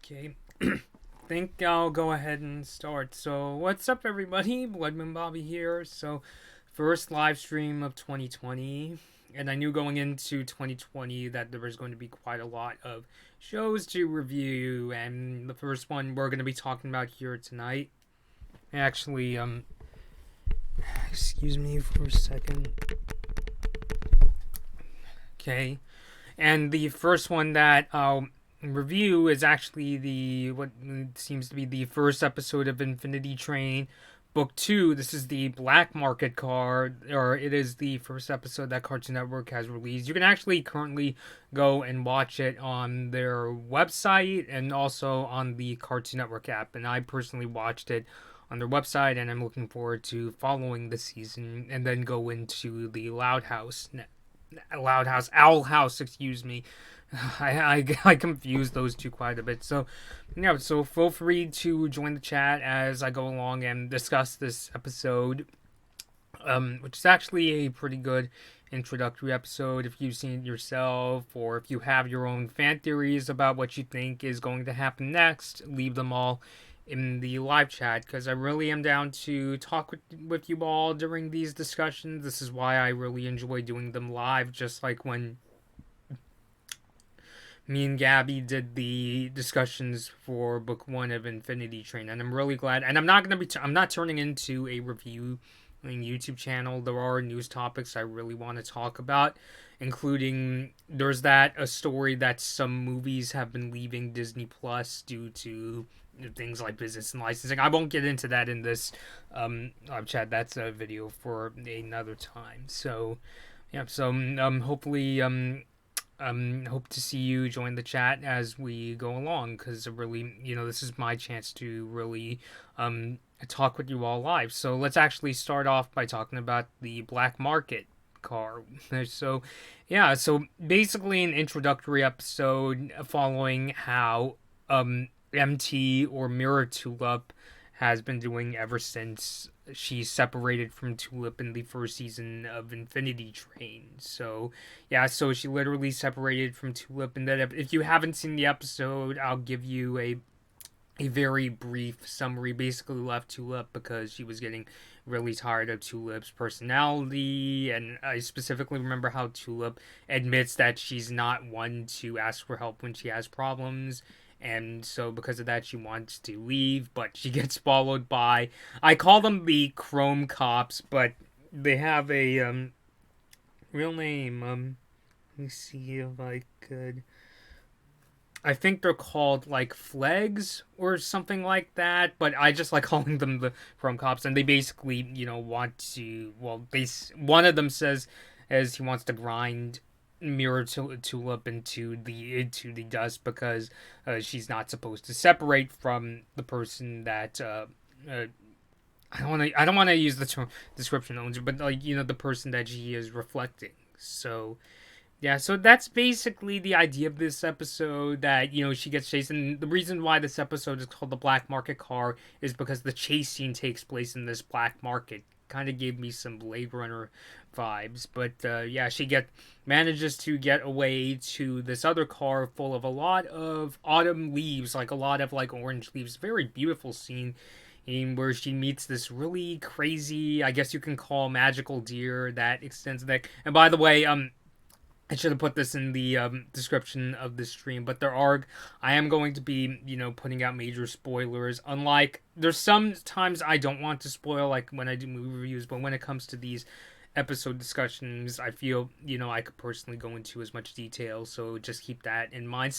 Okay, think I'll go ahead and start. So, what's up, everybody? Bloodman Bobby here. So, first live stream of 2020, and I knew going into 2020 that there was going to be quite a lot of shows to review, and the first one we're going to be talking about here tonight. Actually, excuse me for a second. Okay, and the first one that I'll review is actually the what seems to be the first episode of Infinity Train Book 2. This is the Black Market card, or it is the first episode that Cartoon Network has released. You can actually currently go and watch it on their website and also on the Cartoon Network app. And I personally watched it on their website, and I'm looking forward to following the season and then go into the Owl House, excuse me. I confuse those two quite a bit. So, yeah, so feel free to join the chat as I go along and discuss this episode, which is actually a pretty good introductory episode if you've seen it yourself, or if you have your own fan theories about what you think is going to happen next, leave them all in the live chat, because I really am down to talk with you all during these discussions. This is why I really enjoy doing them live, just like when me and Gabby did the discussions for book 1 of Infinity Train, and I'm really glad. And I'm not gonna be I'm not turning into a review YouTube channel. There are news topics I really want to talk about, including there's a story that some movies have been leaving Disney Plus due to things like business and licensing. I won't get into that in this live chat. That's a video for another time. So yeah, so hopefully hope to see you join the chat as we go along, because really, this is my chance to really talk with you all live. So let's actually start off by talking about the Black Market car. So yeah, so basically an introductory episode following how MT, or Mirror Tulip, has been doing ever since she separated from Tulip in the first season of Infinity Train. So yeah, so she literally separated from Tulip, and then if you haven't seen the episode, I'll give you a very brief summary. Basically left Tulip because she was getting really tired of Tulip's personality, and I specifically remember how Tulip admits that she's not one to ask for help when she has problems. And so, because of that, she wants to leave, but she gets followed by, I call them the Chrome Cops, but they have a real name. Let me see if I could. I think they're called like Flags or something like that, but I just like calling them the Chrome Cops, and they basically, want to. Well, one of them says as he wants to grind Mirror Tulip into the dust, because she's not supposed to separate from the person that I don't want to use the term description owns, but like the person that she is reflecting. So yeah, so that's basically the idea of this episode, that, she gets chased. And the reason why this episode is called the Black Market car is because the chase scene takes place in this black market. Kind of gave me some Blade Runner vibes. But yeah, she manages to get away to this other car full of a lot of autumn leaves, like a lot of like orange leaves. Very beautiful scene in where she meets this really crazy, I guess you can call, magical deer that extends the neck. And by the way, I should have put this in the description of the stream, but I am going to be, putting out major spoilers. Unlike, there's some times I don't want to spoil, like when I do movie reviews, but when it comes to these episode discussions, I feel, I could personally go into as much detail, so just keep that in mind.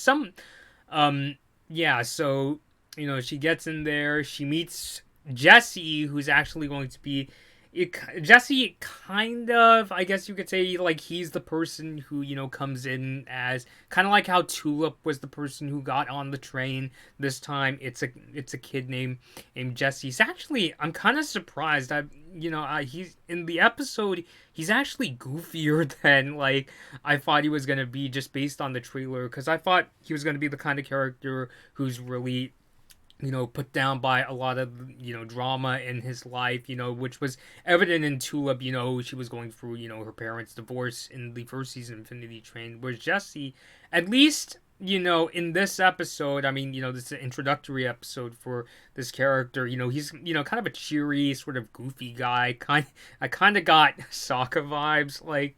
Um, yeah, so, she gets in there, she meets Jesse, who's actually going to be Jesse, kind of, I guess you could say, like, he's the person who, comes in as kind of like how Tulip was the person who got on the train. This time it's a kid named Jesse. He's actually, I'm kind of surprised. He's in the episode, he's actually goofier than, like, I thought he was going to be, just based on the trailer, because I thought he was going to be the kind of character who's really, put down by a lot of, drama in his life, which was evident in Tulip. She was going through, her parents' divorce in the first season of Infinity Train. Whereas Jesse, at least, in this episode, I mean, this is an introductory episode for this character. He's, kind of a cheery, sort of goofy guy. I kind of got Sokka vibes, like,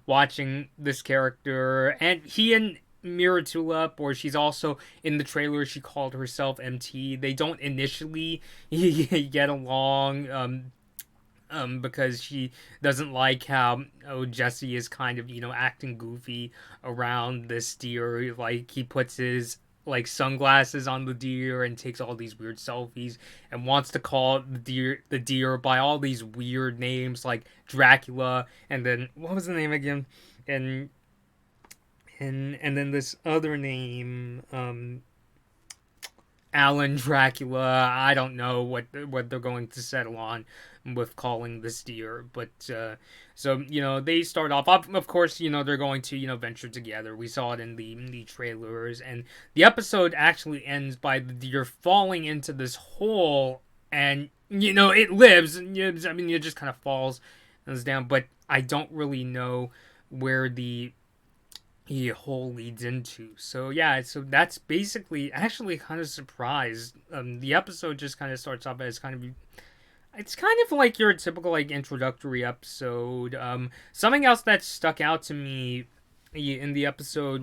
watching this character. And he and Mira Tulip, or she's also in the trailer, she called herself MT. They don't initially get along, because she doesn't like how Jesse is kind of, acting goofy around this deer. Like, he puts his, like, sunglasses on the deer and takes all these weird selfies and wants to call the deer by all these weird names, like Dracula, and then what was the name again? And then this other name, Alan Dracula. I don't know what they're going to settle on with calling this deer, but so they start off. Of course, they're going to venture together. We saw it in the trailers, and the episode actually ends by the deer falling into this hole, and it lives. I mean, it just kind of falls down, but I don't really know where the hole leads into. So yeah, so that's basically, actually kind of surprised. The episode just kind of starts off as it's kind of like your typical, like, introductory episode. Something else that stuck out to me in the episode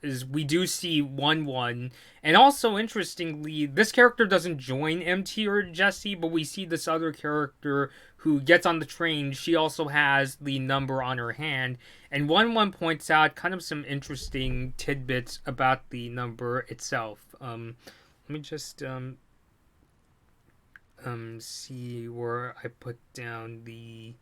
is we do see 1-1, and also interestingly, this character doesn't join MT or Jesse, but we see this other character who gets on the train. She also has the number on her hand, and 1-1 points out kind of some interesting tidbits about the number itself. Let me just see where I put down the.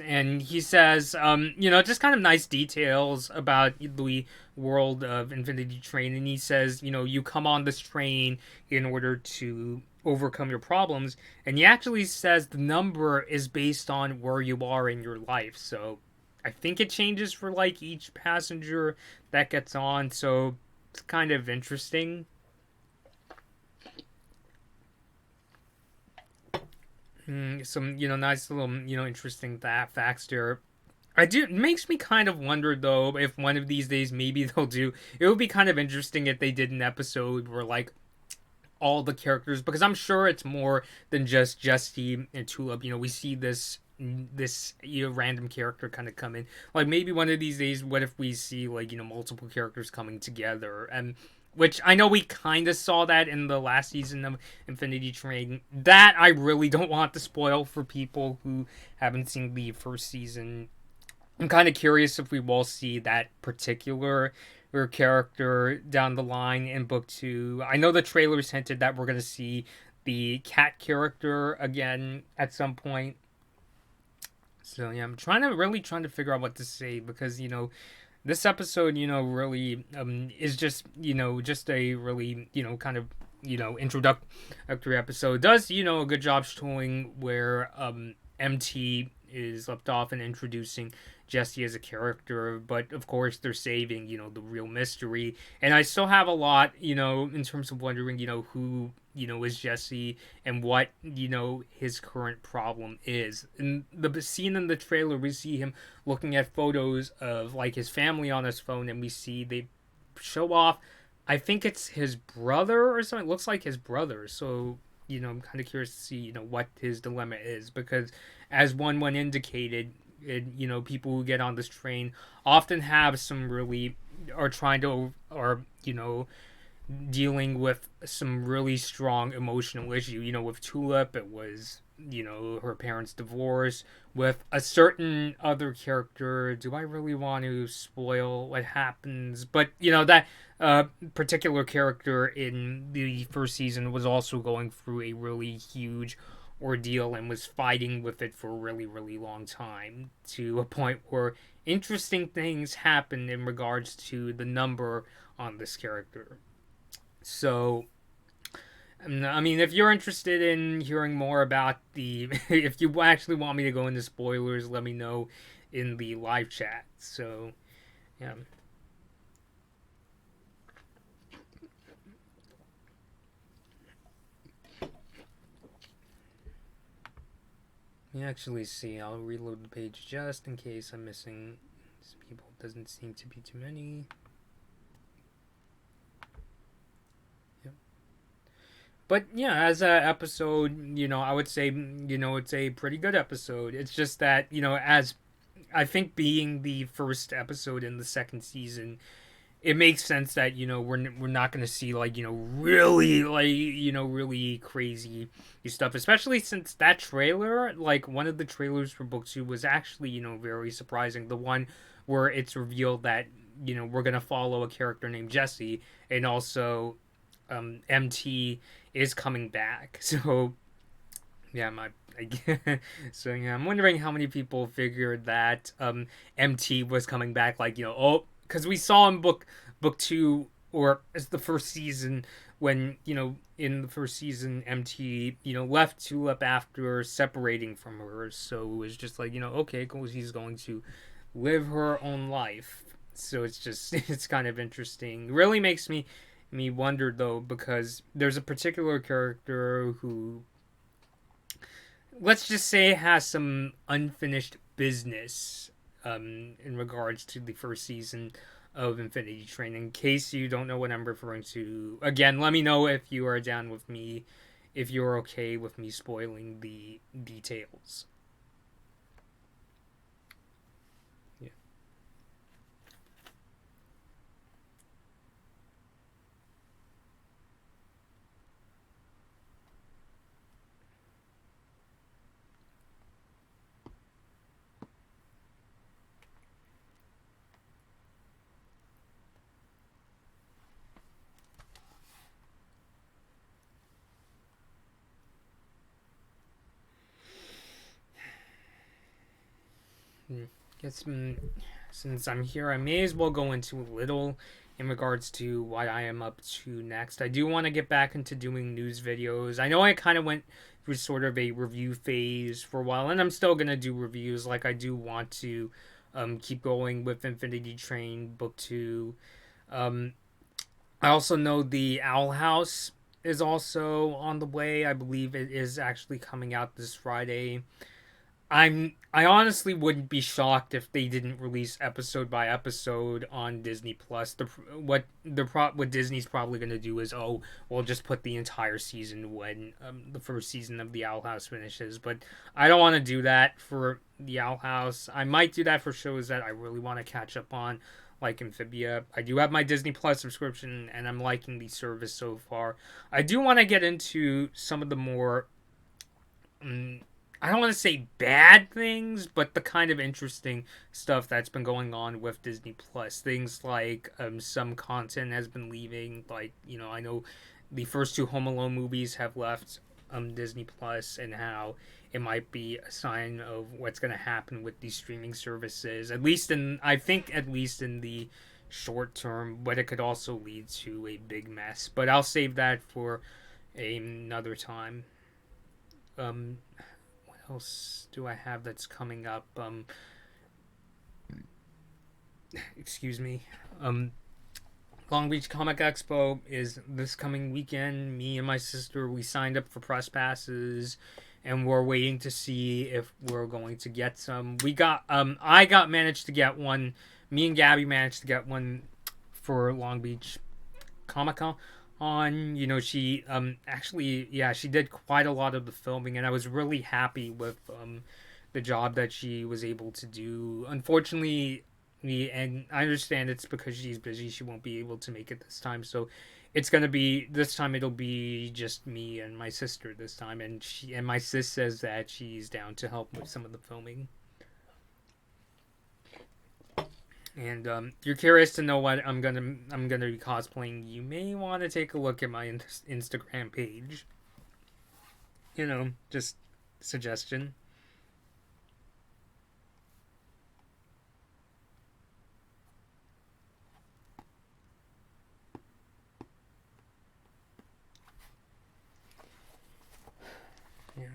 And he says, just kind of nice details about the world of Infinity Train. And he says, you come on this train in order to overcome your problems. And he actually says the number is based on where you are in your life. So I think it changes for, like, each passenger that gets on. So it's kind of interesting. Some, nice little, interesting facts there. It makes me kind of wonder, though, if one of these days maybe they'll do. It would be kind of interesting if they did an episode where, like, all the characters, because I'm sure it's more than just Jesse and Tulip. We see this random character kind of come in. Like, maybe one of these days, what if we see, like, multiple characters coming together? And which I know we kind of saw that in the last season of Infinity Train. That I really don't want to spoil for people who haven't seen the first season. I'm kind of curious if we will see that particular character down the line in book 2. I know the trailers hinted that we're going to see the cat character again at some point. So yeah, I'm really trying to figure out what to say, because this episode, really is just a really, kind of, introductory episode. It does, a good job showing where MT is left off and introducing Jesse as a character, but of course they're saving, the real mystery. And I still have a lot, in terms of wondering, who, is Jesse, and what, his current problem is. In the scene in the trailer, we see him looking at photos of, like, his family on his phone, and we see they show off, I think it's his brother or something. It looks like his brother. So I'm kind of curious to see, what his dilemma is, because as one indicated, people who get on this train often have some really are trying to or dealing with some really strong emotional issue. With Tulip, it was her parents' divorce. With a certain other character, do I really want to spoil what happens? But that particular character in the first season was also going through a really huge ordeal and was fighting with it for a really, really long time, to a point where interesting things happened in regards to the number on this character. So, I mean, if you're interested in hearing more about the, if you actually want me to go into spoilers, let me know in the live chat. So, yeah. Let me actually see. I'll reload the page just in case I'm missing some people. Doesn't seem to be too many. But yeah, as a episode, I would say, it's a pretty good episode. It's just that, as I think being the first episode in the second season, it makes sense that we're not going to see like really like really crazy stuff, especially since that trailer, like one of the trailers for book 2 was actually very surprising. The one where it's revealed that we're going to follow a character named Jesse, and also MT is coming back. So yeah, so yeah, I'm wondering how many people figured that MT was coming back. Like because we saw in book 2, or as the first season, when in the first season MT left Tulip after separating from her. So it was just like okay, cool, he's going to live her own life. So it's just it's kind of interesting. It really makes me wonder though, because there's a particular character who, let's just say, has some unfinished business in regards to the first season of Infinity Train. In case you don't know what I'm referring to, again, let me know if you are down with me, if you're okay with me spoiling the details. Yeah. Guess since I'm here, I may as well go into a little in regards to what I am up to next. I do want to get back into doing news videos. I know I kind of went through sort of a review phase for a while, and I'm still gonna do reviews. Like I do want to keep going with Infinity Train Book 2. Um, I also know the Owl House is also on the way. I believe it is actually coming out this Friday. I honestly wouldn't be shocked if they didn't release episode by episode on Disney Plus. What Disney's probably going to do is, oh, we'll just put the entire season when the first season of the Owl House finishes. But I don't want to do that for the Owl House. I might do that for shows that I really want to catch up on, like Amphibia. I do have my Disney Plus subscription, and I'm liking the service so far. I do want to get into some of the more I don't want to say bad things, but the kind of interesting stuff that's been going on with Disney Plus. Things like some content has been leaving. Like, I know the first two Home Alone movies have left Disney Plus, and how it might be a sign of what's going to happen with these streaming services. I think at least in the short term, but it could also lead to a big mess. But I'll save that for another time. Um, else do I have that's coming up? Excuse me. Long Beach Comic Expo is this coming weekend. Me and my sister, we signed up for press passes, and we're waiting to see if we're going to get some. I got managed to get one. Me and Gabby managed to get one for Long Beach Comic Con. on. You know, she actually, yeah, she did quite a lot of the filming, and I was really happy with the job that she was able to do. Unfortunately, and I understand it's because she's busy, she won't be able to make it this time. So it's gonna be this time. It'll be just me and my sister this time, and my sis says that she's down to help with some of the filming. And you're curious to know what I'm gonna be cosplaying. You may want to take a look at my Instagram page. You know, just suggestion. Yeah.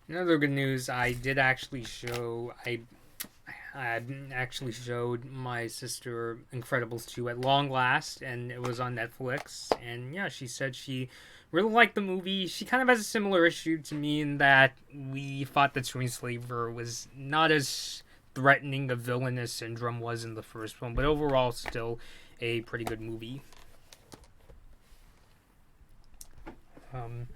Another good news, I actually showed my sister Incredibles 2 at long last, and it was on Netflix. And yeah, she said she really liked the movie. She kind of has a similar issue to me in that we thought that Twin Slaver was not as threatening a villain as Syndrome was in the first one, but overall, still a pretty good movie. Um,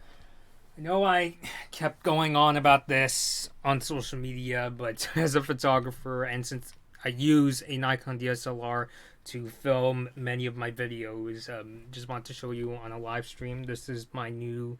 I know I kept going on about this on social media, but as a photographer, and since I use a Nikon DSLR to film many of my videos, just want to show you on a live stream. This is my new.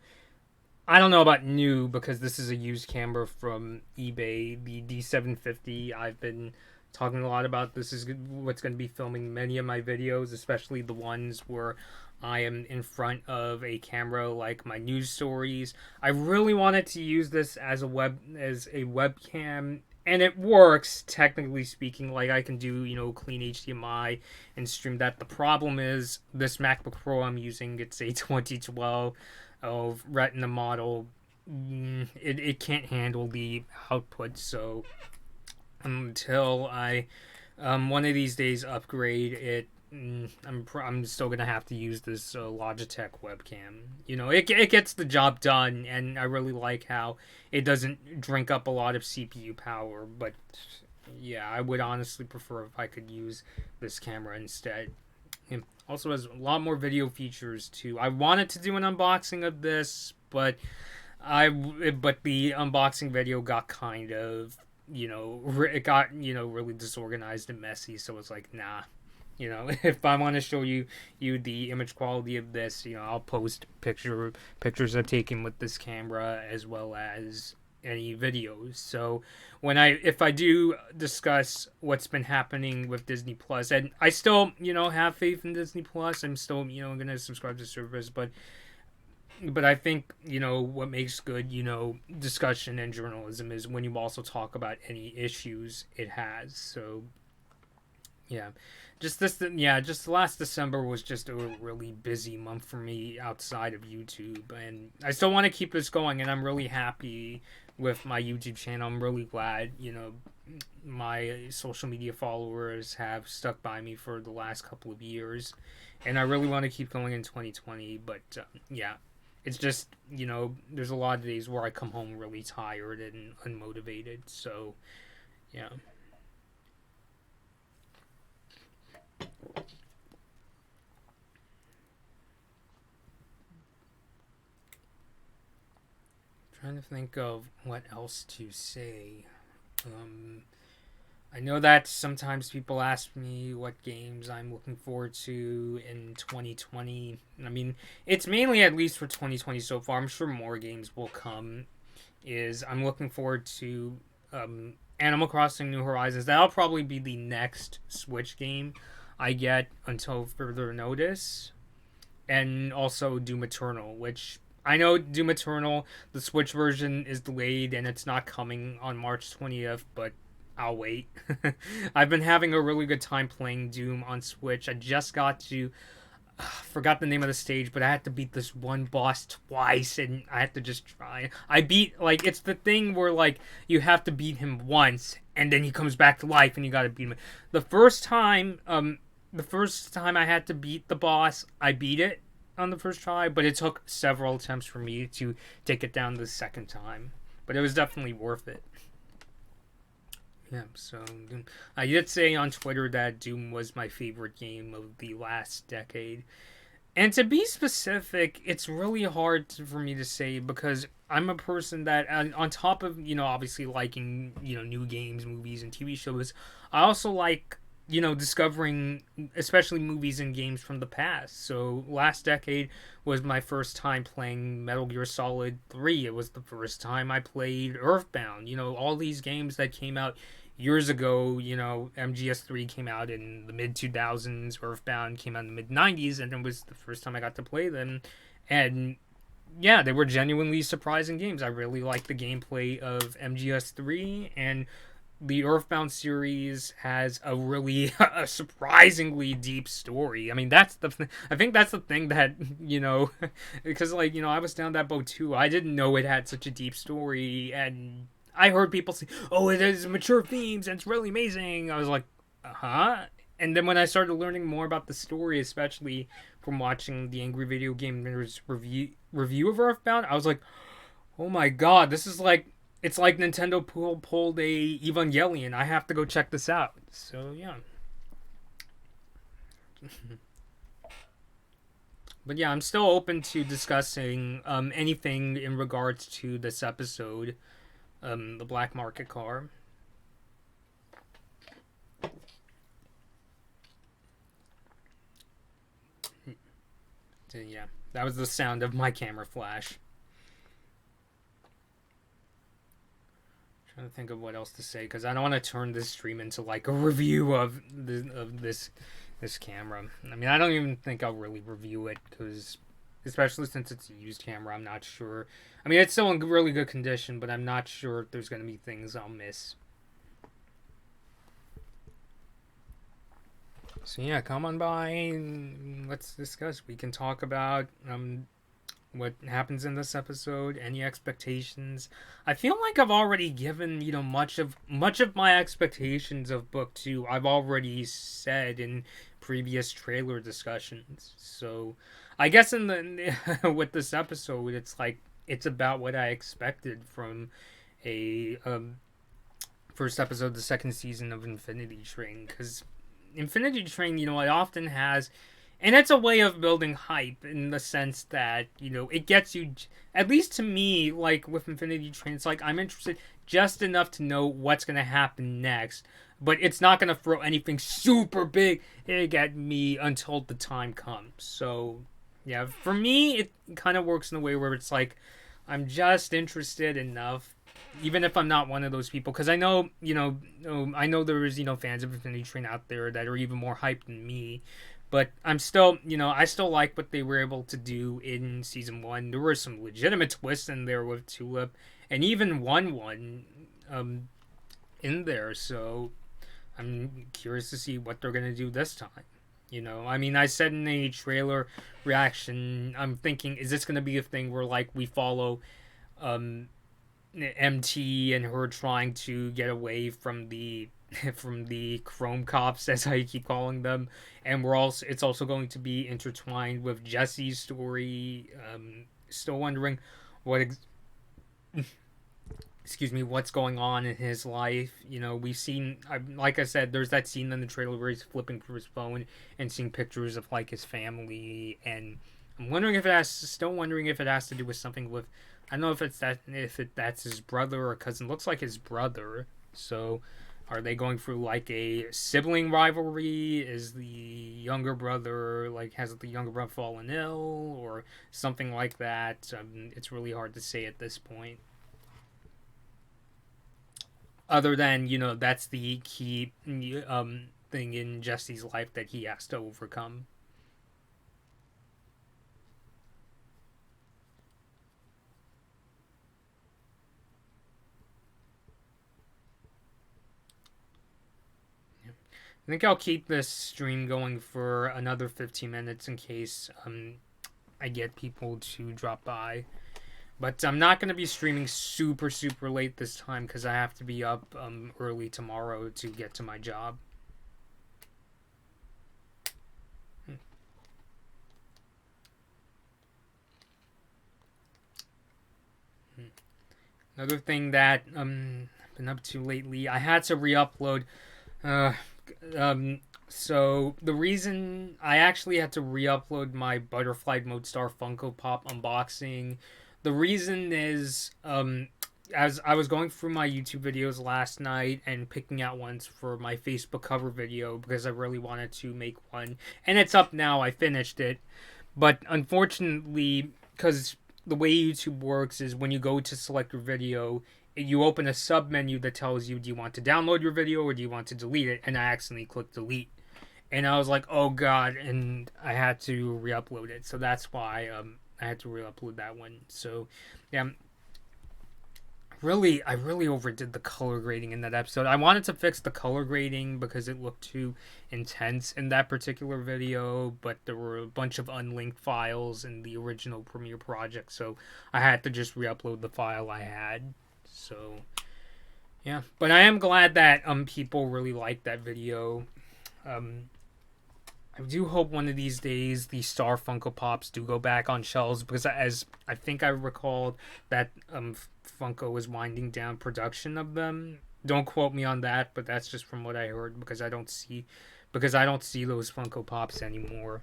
I don't know about new because this is a used camera from eBay, the D750. I've been talking a lot about this is what's going to be filming many of my videos, especially the ones where I am in front of a camera like my news stories. I really wanted to use this as a webcam, and it works technically speaking. Like I can do, clean HDMI and stream that. The problem is this MacBook Pro I'm using, it's a 2012 of Retina model. It can't handle the output, so until I one of these days upgrade it, I'm still gonna have to use this Logitech webcam. It gets the job done, and I really like how it doesn't drink up a lot of CPU power. But yeah, I would honestly prefer if I could use this camera instead. It also has a lot more video features too. I wanted to do an unboxing of this, but the unboxing video got kind of, it got, really disorganized and messy. So it's like, nah. If I want to show you the image quality of this, I'll post pictures I've taken with this camera as well as any videos. So if I do discuss what's been happening with Disney Plus, and I still have faith in Disney Plus, I'm still gonna subscribe to service, but I think what makes good discussion and journalism is when you also talk about any issues it has. So yeah, just last December was just a really busy month for me outside of YouTube, and I still want to keep this going, and I'm really happy with my YouTube channel. I'm really glad, my social media followers have stuck by me for the last couple of years, and I really want to keep going in 2020, but yeah. It's just, there's a lot of days where I come home really tired and unmotivated, so yeah. Trying to think of what else to say. I know that sometimes people ask me what games I'm looking forward to in 2020. I mean, it's mainly at least for 2020 so far. I'm sure more games will come. I'm looking forward to Animal Crossing New Horizons. That'll probably be the next Switch game I get until further notice. And also Doom Eternal, which I know Doom Eternal, the Switch version is delayed and it's not coming on March 20th, but I'll wait. I've been having a really good time playing Doom on Switch. I just got to forgot the name of the stage, but I had to beat this one boss twice, and I had to just try. I beat it's the thing where you have to beat him once, and then he comes back to life, and you gotta beat him. The first time I had to beat the boss, I beat it. on the first try, but it took several attempts for me to take it down the second time. But it was definitely worth it. Yeah, so I did say on Twitter that Doom was my favorite game of the last decade. And to be specific, it's really hard for me to say because I'm a person that, on top of, obviously liking, new games, movies, and TV shows, I also like, discovering, especially movies and games from the past. So last decade was my first time playing Metal Gear Solid 3. It was the first time I played Earthbound. All these games that came out years ago, MGS3 came out in the mid 2000s, Earthbound came out in the mid 90s, and it was the first time I got to play them. And yeah, they were genuinely surprising games. I really liked the gameplay of MGS3, and the Earthbound series has a really a surprisingly deep story. I mean, I think that's the thing that, because I was down that boat too. I didn't know it had such a deep story, and I heard people say, "Oh, it has mature themes and it's really amazing." I was like, "Huh?" And then when I started learning more about the story, especially from watching the Angry Video Game Nerds review of Earthbound, I was like, "Oh my god, this is like it's like Nintendo pulled a Evangelion. I have to go check this out." So yeah. But yeah, I'm still open to discussing anything in regards to this episode, the Black Market car. So yeah, that was the sound of my camera flash. Trying to think of what else to say because I don't want to turn this stream into like a review of this camera. I mean, I don't even think I'll really review it because, especially since it's a used camera, I'm not sure. I mean, it's still in really good condition, but I'm not sure if there's going to be things I'll miss. So yeah, come on by and let's discuss. We can talk about what happens in this episode, any expectations. I feel like I've already given, much of my expectations of book 2. I've already said in previous trailer discussions. So, I guess in the with this episode, it's like it's about what I expected from a first episode of the second season of Infinity Train, cuz Infinity Train, it often has, and it's a way of building hype in the sense that, it gets you, at least to me, like with Infinity Train, it's like I'm interested just enough to know what's going to happen next, but it's not going to throw anything super big at me until the time comes. So, yeah, for me, it kind of works in a way where it's like I'm just interested enough, even if I'm not one of those people, because I know, I know there is, fans of Infinity Train out there that are even more hyped than me, but I'm still, I still like what they were able to do in season 1. There were some legitimate twists in there with Tulip, and even one in there, so I'm curious to see what they're going to do this time. I mean, I said in a trailer reaction, I'm thinking, is this going to be a thing where, like, we follow, MT and her trying to get away from the Chrome cops, as I keep calling them, and it's also going to be intertwined with Jesse's story. Still wondering what excuse me, what's going on in his life. We've seen, like I said, there's that scene in the trailer where he's flipping through his phone and seeing pictures of like his family, and I'm wondering if still wondering if it has to do with something with, I don't know if that's his brother or cousin. Looks like his brother. So, are they going through like a sibling rivalry? Is the younger brother has the younger brother fallen ill or something like that? It's really hard to say at this point. Other than that's the key thing in Jesse's life that he has to overcome. I think I'll keep this stream going for another 15 minutes in case I get people to drop by. But I'm not going to be streaming super, super late this time because I have to be up early tomorrow to get to my job. Another thing that I've been up to lately, I had to re-upload. Uh, um, so the reason I actually had to re-upload my Butterfly Mode Star Funko Pop unboxing, the reason is as I was going through my YouTube videos last night and picking out ones for my Facebook cover video because I really wanted to make one, and it's up now. I finished it, but unfortunately, because the way YouTube works is when you go to select your video, you open a sub menu that tells you, do you want to download your video or do you want to delete it? And I accidentally clicked delete. And I was like, oh god, and I had to re-upload it. So that's why I had to re-upload that one. So yeah, I really overdid the color grading in that episode. I wanted to fix the color grading because it looked too intense in that particular video, but there were a bunch of unlinked files in the original Premiere project, so I had to just re-upload the file I had. So yeah, but I am glad that people really liked that video. Um, I do hope one of these days the Star Funko Pops do go back on shelves because, as I think I recalled, that Funko was winding down production of them. Don't quote me on that, but that's just from what I heard because I don't see those Funko Pops anymore.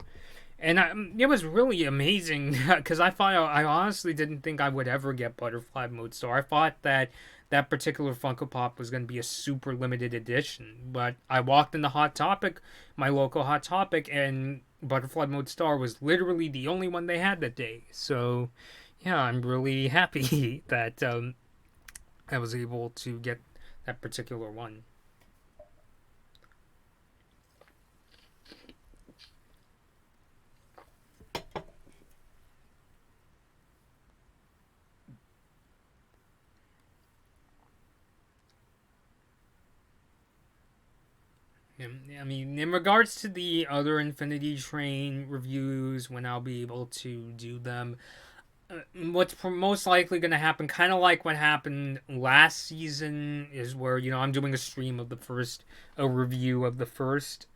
And it was really amazing because I honestly didn't think I would ever get Butterfly Mode Star. I thought that that particular Funko Pop was going to be a super limited edition. But I walked in the Hot Topic, my local Hot Topic, and Butterfly Mode Star was literally the only one they had that day. So, yeah, I'm really happy that I was able to get that particular one. I mean, in regards to the other Infinity Train reviews, when I'll be able to do them, what's most likely going to happen, kind of like what happened last season, is where I'm doing a stream of the first, a review of the first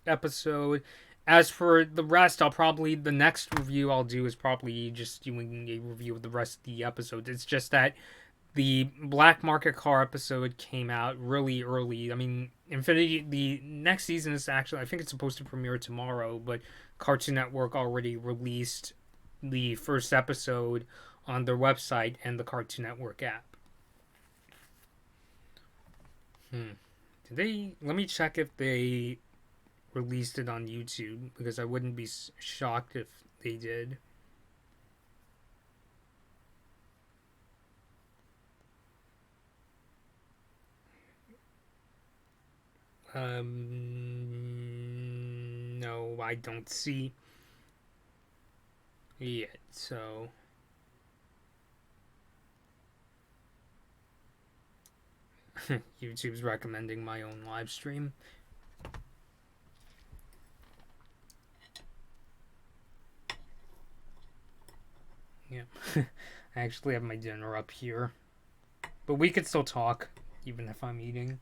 episode. As for the rest, the next review I'll do is probably just doing a review of the rest of the episodes. It's just that the Black Market Car episode came out really early. I mean, Infinity, the next season is actually, I think it's supposed to premiere tomorrow, but Cartoon Network already released the first episode on their website and the Cartoon Network app. Did they? Let me check if they released it on YouTube because I wouldn't be shocked if they did. No, I don't see yet. So YouTube's recommending my own live stream. Yeah, I actually have my dinner up here, but we could still talk even if I'm eating.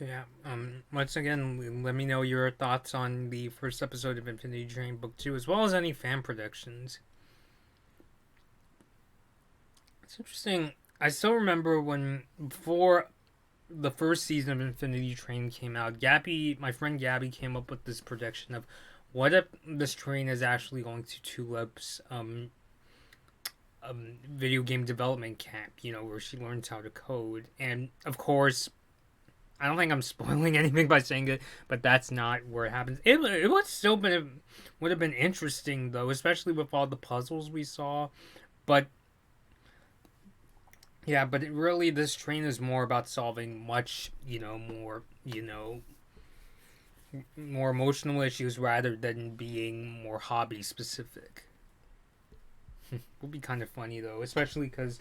So yeah, once again, let me know your thoughts on the first episode of Infinity Train Book 2, as well as any fan predictions. It's interesting. I still remember when, before the first season of Infinity Train came out, Gabby, my friend Gabby, came up with this prediction of what if this train is actually going to Tulip's video game development camp, where she learns how to code. And of course, I don't think I'm spoiling anything by saying it, but that's not where it happens. It would still been would have been interesting though, especially with all the puzzles we saw. But yeah, but really, this train is more about solving much, more emotional issues rather than being more hobby specific. Would be kind of funny though, especially because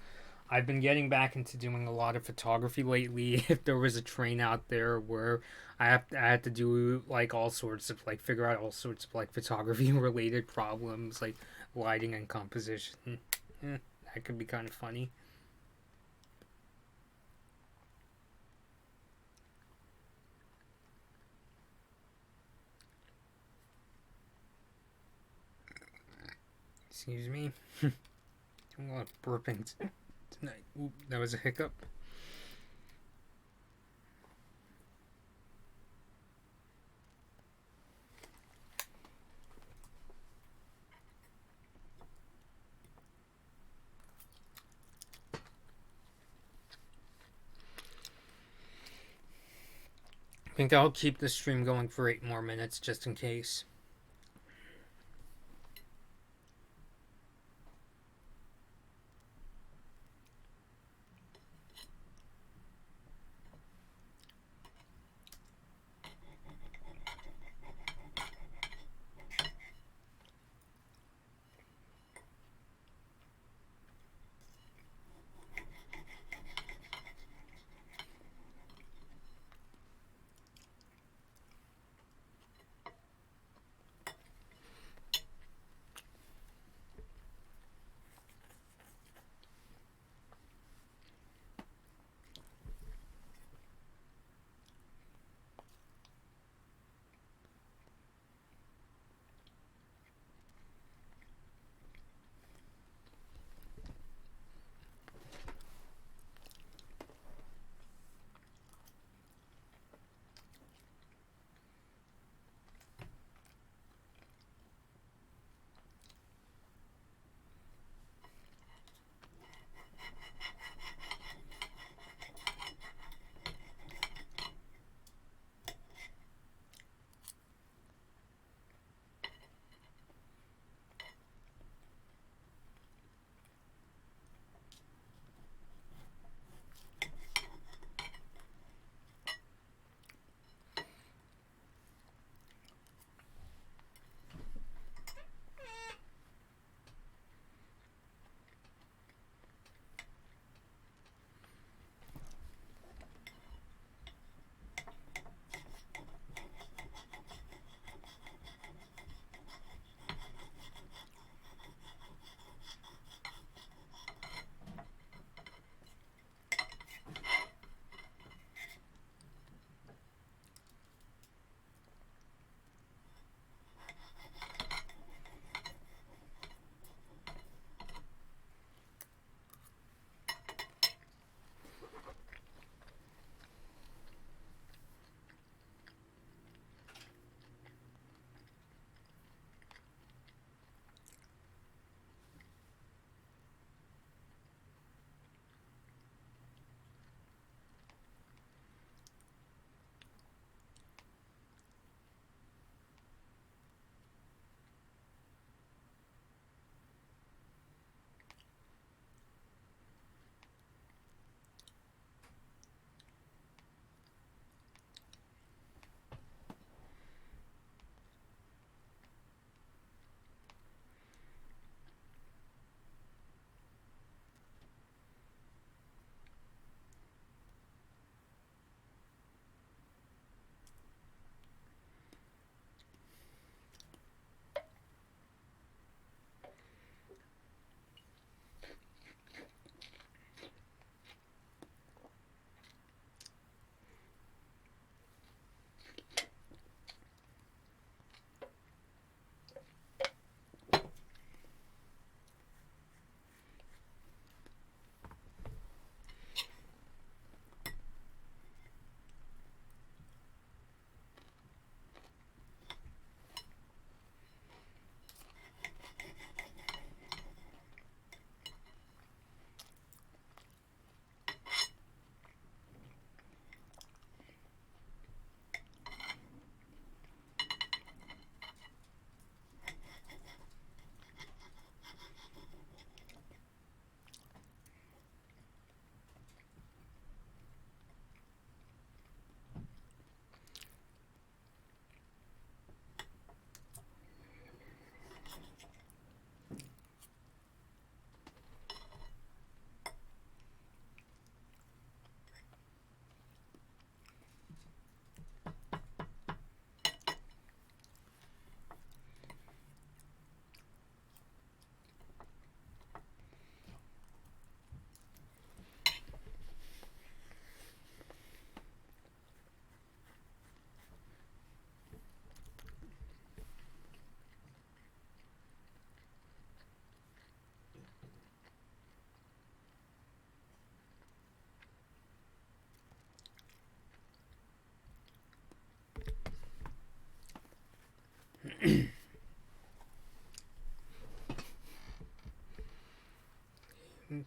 I've been getting back into doing a lot of photography lately. If there was a train out there where I had to do like all sorts of like figure out all sorts of like photography related problems like lighting and composition, that could be kind of funny. Excuse me. Doing a lot of burping tonight. Ooh, that was a hiccup. I think I'll keep the stream going for 8 more minutes just in case.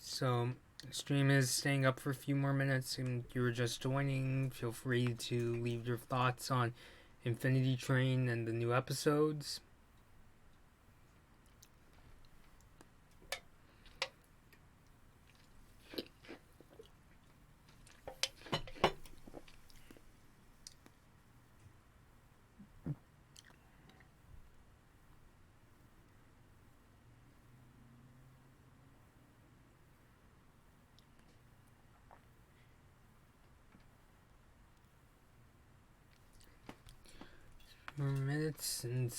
So, stream is staying up for a few more minutes, and you're just joining. Feel free to leave your thoughts on Infinity Train and the new episodes. More minutes and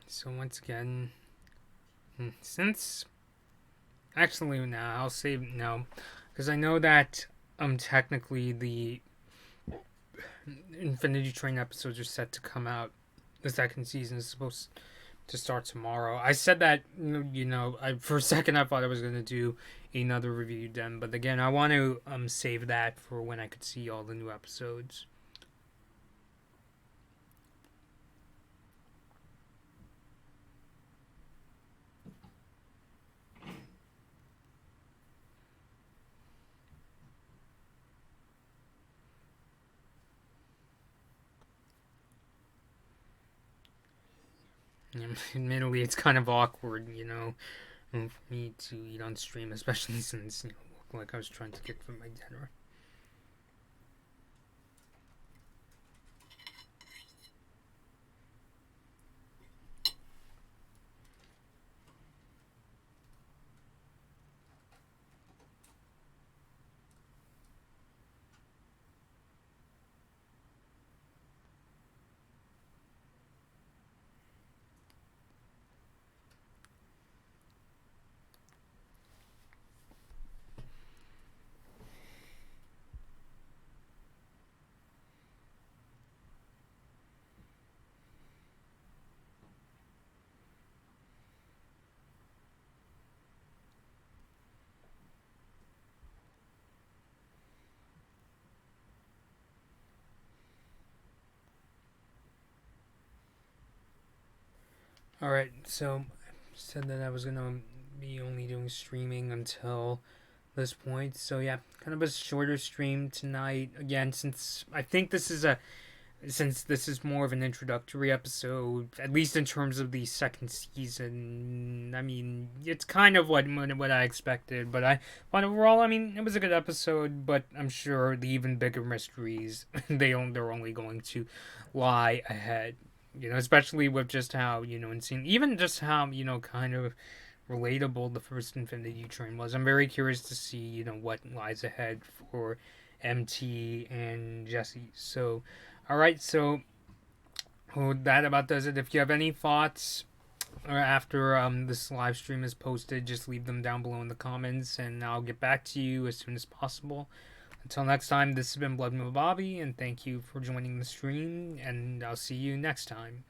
so once again, since actually no, I'll say no, because I know that technically the Infinity Train episodes are set to come out. The second season is supposed to start tomorrow. I said that for a second I thought I was gonna do another review then, but again I want to save that for when I could see all the new episodes. Admittedly, it's kind of awkward, for me to eat on stream, especially since looked like I was trying to get for my dinner. Alright, so I said that I was gonna be only doing streaming until this point. So yeah, kind of a shorter stream tonight. Again, since I think since this is more of an introductory episode, at least in terms of the second season. I mean, it's kind of what I expected, but overall, I mean, it was a good episode. But I'm sure the even bigger mysteries they're only going to lie ahead. Especially with just how insane, even just how kind of relatable the first Infinity Train was. I'm very curious to see what lies ahead for MT and Jesse. So, all right, so that about does it. If you have any thoughts or after this live stream is posted, just leave them down below in the comments, and I'll get back to you as soon as possible. Until next time, this has been Blood Moon Bobby, and thank you for joining the stream, and I'll see you next time.